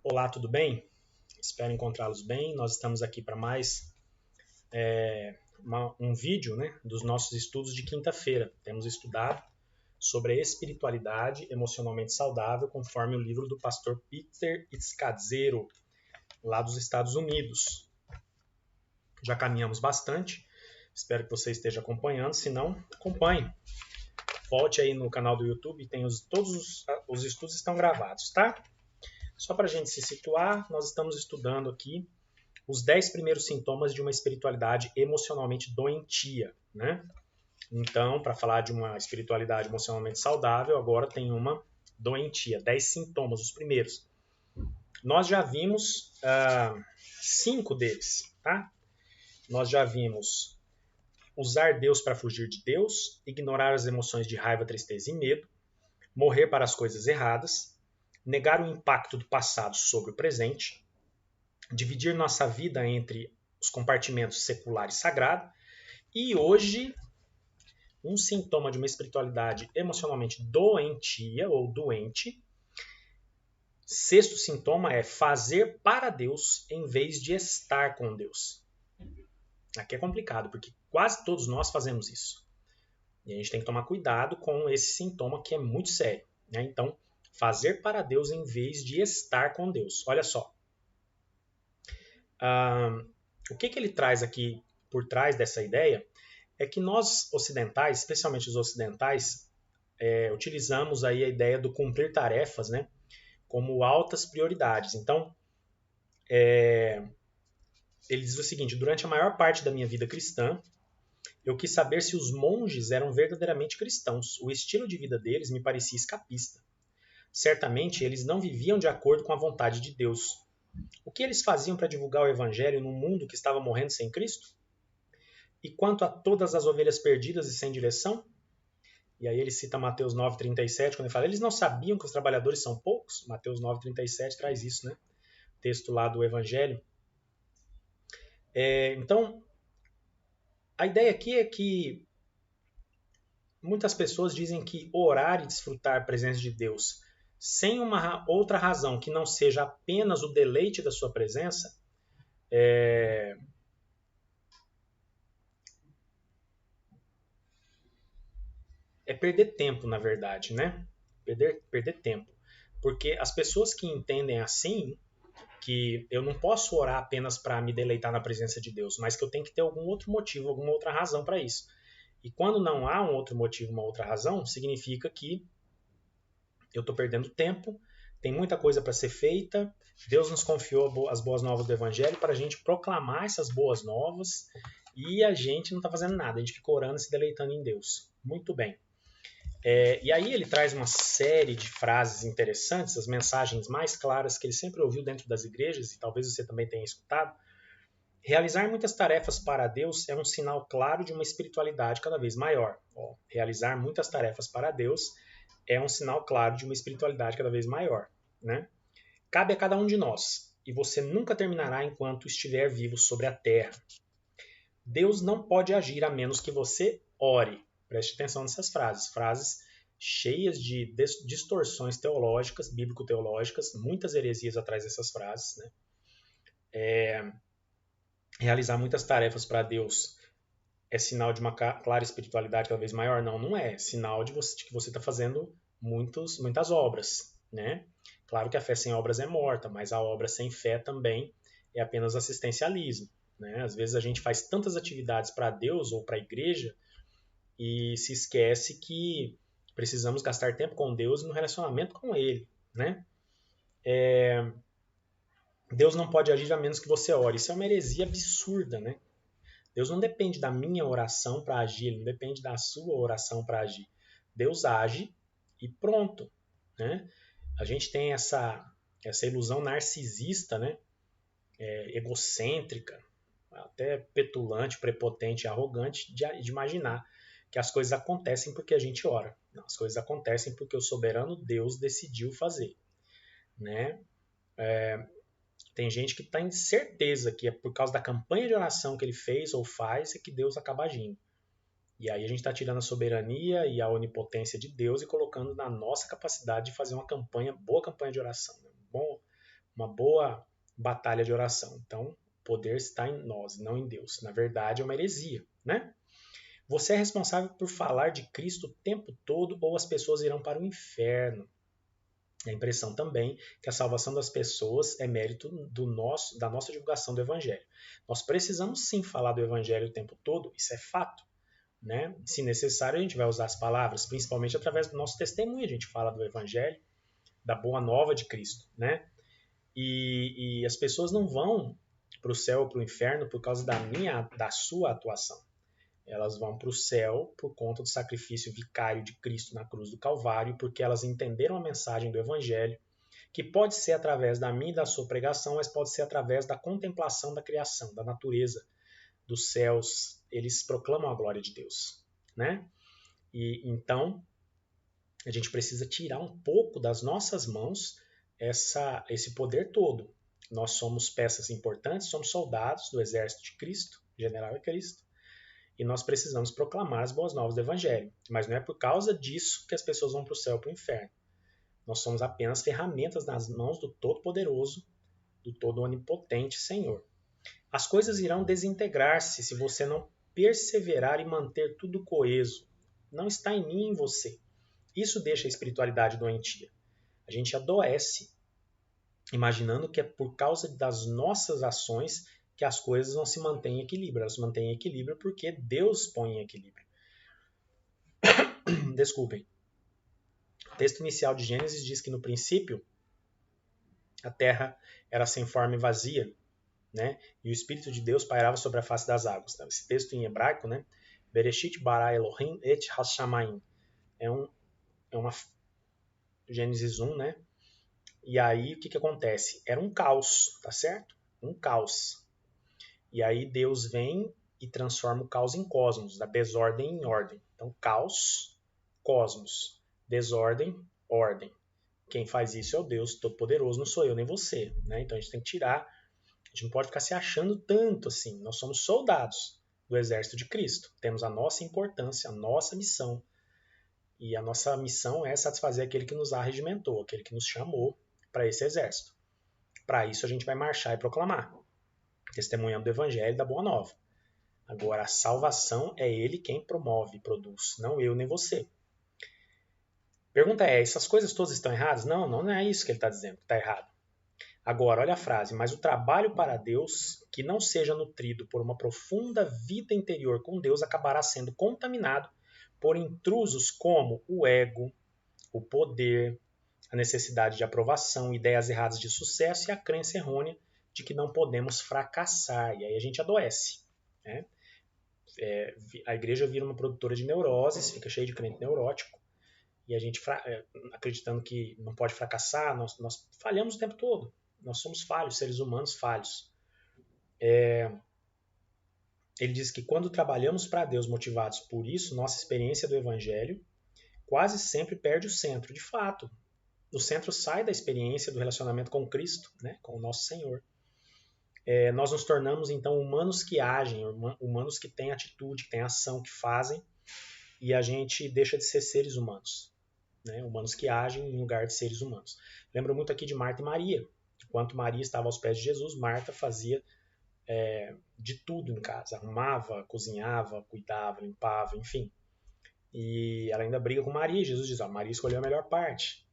Olá, tudo bem? Espero encontrá-los bem. Nós estamos aqui para mais um vídeo, né, dos nossos estudos de quinta-feira. Temos estudado sobre a espiritualidade emocionalmente saudável, conforme o livro do pastor Peter Scazzero, lá dos Estados Unidos. Já caminhamos bastante. Espero que você esteja acompanhando. Se não, acompanhe. Volte aí no canal do YouTube, todos os estudos estão gravados, tá? Só para a gente se situar, nós estamos estudando aqui os 10 primeiros sintomas de uma espiritualidade emocionalmente doentia, né? Então, para falar de uma espiritualidade emocionalmente saudável, agora tem uma doentia, 10 sintomas, os primeiros. Nós já vimos 5 deles, tá? Nós já vimos usar Deus para fugir de Deus, ignorar as emoções de raiva, tristeza e medo, morrer para as coisas erradas, negar o impacto do passado sobre o presente, dividir nossa vida entre os compartimentos secular e sagrado, e hoje um sintoma de uma espiritualidade emocionalmente doentia ou doente. Sexto sintoma é fazer para Deus em vez de estar com Deus. Aqui é complicado, porque quase todos nós fazemos isso. E a gente tem que tomar cuidado com esse sintoma que é muito sério, né? Então, fazer para Deus em vez de estar com Deus. Olha só. O que ele traz aqui por trás dessa ideia é que nós ocidentais, especialmente os ocidentais, utilizamos aí a ideia do cumprir tarefas, né, como altas prioridades. Então, ele diz o seguinte: durante a maior parte da minha vida cristã, eu quis saber se os monges eram verdadeiramente cristãos. O estilo de vida deles me parecia escapista. Certamente, eles não viviam de acordo com a vontade de Deus. O que eles faziam para divulgar o evangelho num mundo que estava morrendo sem Cristo? E quanto a todas as ovelhas perdidas e sem direção? E aí ele cita Mateus 9,37, quando ele fala, eles não sabiam que os trabalhadores são poucos? Mateus 9,37 traz isso, né? Texto lá do evangelho. Então, a ideia aqui é que muitas pessoas dizem que orar e desfrutar a presença de Deus sem uma outra razão que não seja apenas o deleite da sua presença é perder tempo, na verdade, né? Perder tempo. Porque as pessoas que entendem assim, que eu não posso orar apenas para me deleitar na presença de Deus, mas que eu tenho que ter algum outro motivo, alguma outra razão para isso. E quando não há um outro motivo, uma outra razão, significa que eu estou perdendo tempo, tem muita coisa para ser feita, Deus nos confiou as boas novas do Evangelho para a gente proclamar essas boas novas e a gente não está fazendo nada, a gente fica orando e se deleitando em Deus. Muito bem. E aí ele traz uma série de frases interessantes, as mensagens mais claras que ele sempre ouviu dentro das igrejas, e talvez você também tenha escutado. Realizar muitas tarefas para Deus é um sinal claro de uma espiritualidade cada vez maior. Realizar muitas tarefas para Deus é um sinal claro de uma espiritualidade cada vez maior, né? Cabe a cada um de nós, e você nunca terminará enquanto estiver vivo sobre a terra. Deus não pode agir a menos que você ore. Preste atenção nessas frases cheias de distorções teológicas, bíblico-teológicas, muitas heresias atrás dessas frases, né? Realizar muitas tarefas para Deus é sinal de uma clara espiritualidade cada vez maior? Não, não é. É sinal de que você está fazendo muitas obras, né? Claro que a fé sem obras é morta, mas a obra sem fé também é apenas assistencialismo, né? Às vezes a gente faz tantas atividades para Deus ou para a igreja e se esquece que precisamos gastar tempo com Deus e no relacionamento com Ele, né? Deus não pode agir a menos que você ore. Isso é uma heresia absurda, né? Deus não depende da minha oração para agir, ele não depende da sua oração para agir. Deus age e pronto, né? A gente tem essa ilusão narcisista, né? Egocêntrica, até petulante, prepotente, arrogante, de imaginar que as coisas acontecem porque a gente ora. Não, as coisas acontecem porque o soberano Deus decidiu fazer, né? Tem gente que tem certeza que é por causa da campanha de oração que ele fez ou faz é que Deus acaba agindo. E aí a gente está tirando a soberania e a onipotência de Deus e colocando na nossa capacidade de fazer uma boa campanha de oração, uma boa batalha de oração. Então, o poder está em nós, não em Deus. Na verdade, é uma heresia, né? Você é responsável por falar de Cristo o tempo todo ou as pessoas irão para o inferno. A impressão também que a salvação das pessoas é mérito da nossa divulgação do Evangelho. Nós precisamos sim falar do Evangelho o tempo todo, isso é fato. Né? Se necessário, a gente vai usar as palavras, principalmente através do nosso testemunho. A gente fala do Evangelho, da boa nova de Cristo. Né? E as pessoas não vão para o céu ou para o inferno por causa da sua atuação. Elas vão para o céu por conta do sacrifício vicário de Cristo na cruz do Calvário, porque elas entenderam a mensagem do Evangelho, que pode ser através da minha e da sua pregação, mas pode ser através da contemplação da criação, da natureza, dos céus. Eles proclamam a glória de Deus, né? E então a gente precisa tirar um pouco das nossas mãos esse poder todo. Nós somos peças importantes, somos soldados do exército de Cristo, general é Cristo. E nós precisamos proclamar as boas novas do Evangelho. Mas não é por causa disso que as pessoas vão para o céu ou para o inferno. Nós somos apenas ferramentas nas mãos do Todo-Poderoso, do Todo-Onipotente Senhor. As coisas irão desintegrar-se se você não perseverar e manter tudo coeso. Não está em mim e em você. Isso deixa a espiritualidade doentia. A gente adoece imaginando que é por causa das nossas ações que as coisas não se mantêm em equilíbrio. Elas se mantêm em equilíbrio porque Deus põe em equilíbrio. Desculpem. O texto inicial de Gênesis diz que no princípio a terra era sem forma e vazia, né? E o Espírito de Deus pairava sobre a face das águas. Então, esse texto em hebraico, né? Bereshit bara Elohim et hashamayim. É uma Gênesis 1, né? E aí o que acontece? Era um caos, tá certo? Um caos. E aí Deus vem e transforma o caos em cosmos, da desordem em ordem. Então, caos, cosmos, desordem, ordem. Quem faz isso é o Deus Todo-Poderoso, não sou eu nem você. Né? Então a gente tem que tirar, a gente não pode ficar se achando tanto assim. Nós somos soldados do exército de Cristo. Temos a nossa importância, a nossa missão. E a nossa missão é satisfazer aquele que nos arregimentou, aquele que nos chamou para esse exército. Para isso a gente vai marchar e proclamar, testemunhando do Evangelho e da Boa Nova. Agora, a salvação é Ele quem promove e produz, não eu nem você. Pergunta é, essas coisas todas estão erradas? Não, não é isso que ele está dizendo, que está errado. Agora, olha a frase, mas o trabalho para Deus, que não seja nutrido por uma profunda vida interior com Deus, acabará sendo contaminado por intrusos como o ego, o poder, a necessidade de aprovação, ideias erradas de sucesso e a crença errônea de que não podemos fracassar. E aí a gente adoece. Né? A igreja vira uma produtora de neuroses, fica cheia de crente neurótico, e a gente acreditando que não pode fracassar, nós falhamos o tempo todo. Nós somos falhos, seres humanos falhos. Ele diz que quando trabalhamos para Deus motivados por isso, nossa experiência do Evangelho quase sempre perde o centro. De fato, o centro sai da experiência do relacionamento com Cristo, né, com o nosso Senhor. Nós nos tornamos, então, humanos que agem, humanos que têm atitude, que têm ação, que fazem, e a gente deixa de ser seres humanos. Né? Humanos que agem em lugar de seres humanos. Lembro muito aqui de Marta e Maria. Enquanto Maria estava aos pés de Jesus, Marta fazia de tudo em casa. Arrumava, cozinhava, cuidava, limpava, enfim. E ela ainda briga com Maria. Jesus diz, Maria escolheu a melhor parte.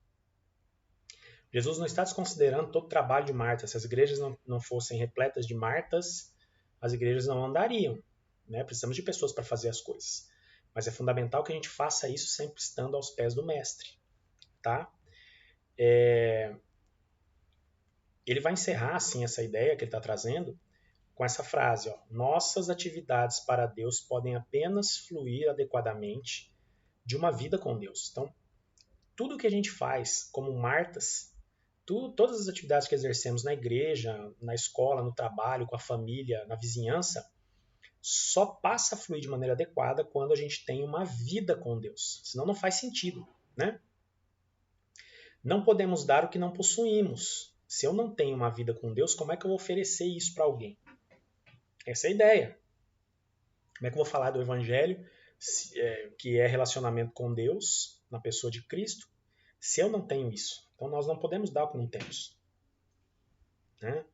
Jesus não está desconsiderando todo o trabalho de Marta. Se as igrejas não fossem repletas de Martas, as igrejas não andariam. Né? Precisamos de pessoas para fazer as coisas. Mas é fundamental que a gente faça isso sempre estando aos pés do Mestre. Tá? Ele vai encerrar assim, essa ideia que ele está trazendo com essa frase. Nossas atividades para Deus podem apenas fluir adequadamente de uma vida com Deus. Então, tudo que a gente faz como Martas, todas as atividades que exercemos na igreja, na escola, no trabalho, com a família, na vizinhança, só passa a fluir de maneira adequada quando a gente tem uma vida com Deus. Senão não faz sentido, né? Não podemos dar o que não possuímos. Se eu não tenho uma vida com Deus, como é que eu vou oferecer isso para alguém? Essa é a ideia. Como é que eu vou falar do Evangelho, que é relacionamento com Deus, na pessoa de Cristo, se eu não tenho isso? Então nós não podemos dar o que não temos. né?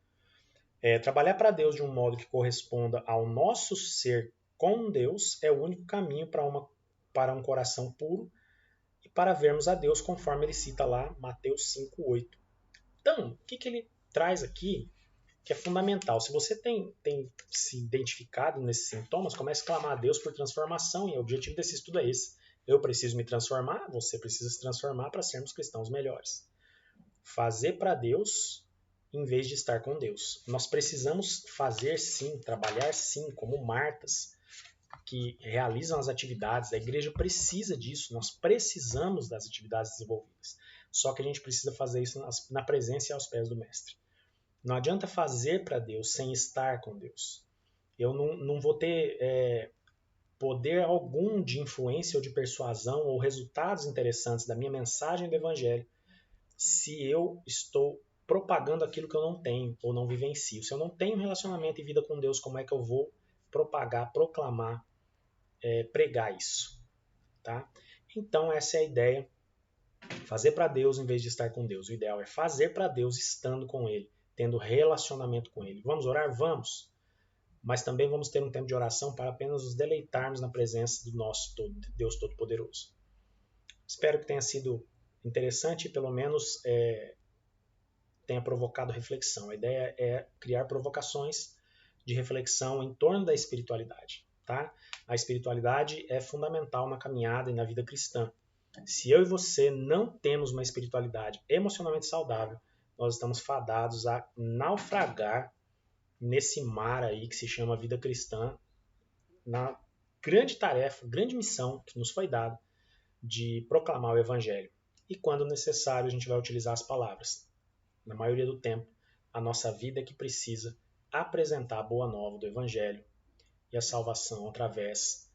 Trabalhar para Deus de um modo que corresponda ao nosso ser com Deus é o único caminho para um coração puro e para vermos a Deus conforme ele cita lá Mateus 5:8. Então, o que ele traz aqui que é fundamental? Se você tem se identificado nesses sintomas, comece a clamar a Deus por transformação, e o objetivo desse estudo é esse. Eu preciso me transformar, você precisa se transformar para sermos cristãos melhores. Fazer para Deus em vez de estar com Deus. Nós precisamos fazer sim, trabalhar sim, como Martas, que realizam as atividades. A igreja precisa disso, nós precisamos das atividades desenvolvidas. Só que a gente precisa fazer isso na presença e aos pés do Mestre. Não adianta fazer para Deus sem estar com Deus. Eu não vou ter poder algum de influência ou de persuasão ou resultados interessantes da minha mensagem do Evangelho se eu estou propagando aquilo que eu não tenho ou não vivencio. Se eu não tenho relacionamento e vida com Deus, como é que eu vou propagar, proclamar, pregar isso? Tá? Então essa é a ideia. Fazer para Deus em vez de estar com Deus. O ideal é fazer para Deus estando com Ele, tendo relacionamento com Ele. Vamos orar? Vamos. Mas também vamos ter um tempo de oração para apenas nos deleitarmos na presença do nosso Deus Todo-Poderoso. Espero que tenha sido interessante e pelo menos tenha provocado reflexão. A ideia é criar provocações de reflexão em torno da espiritualidade. Tá? A espiritualidade é fundamental na caminhada e na vida cristã. Se eu e você não temos uma espiritualidade emocionalmente saudável, nós estamos fadados a naufragar nesse mar aí que se chama vida cristã, na grande tarefa, grande missão que nos foi dada de proclamar o Evangelho. E quando necessário, a gente vai utilizar as palavras. Na maioria do tempo, a nossa vida é que precisa apresentar a boa nova do Evangelho e a salvação através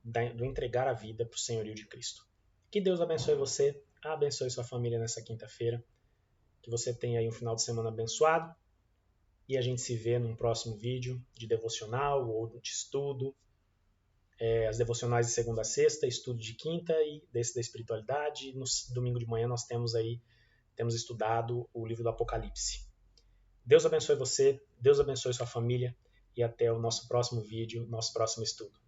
do entregar a vida para o senhorio de Cristo. Que Deus abençoe você, abençoe sua família nessa quinta-feira, que você tenha aí um final de semana abençoado, e a gente se vê num próximo vídeo de devocional ou de estudo. As devocionais de segunda a sexta, estudo de quinta e desse da espiritualidade. No domingo de manhã nós temos estudado o livro do Apocalipse. Deus abençoe você, Deus abençoe sua família e até o nosso próximo vídeo, nosso próximo estudo.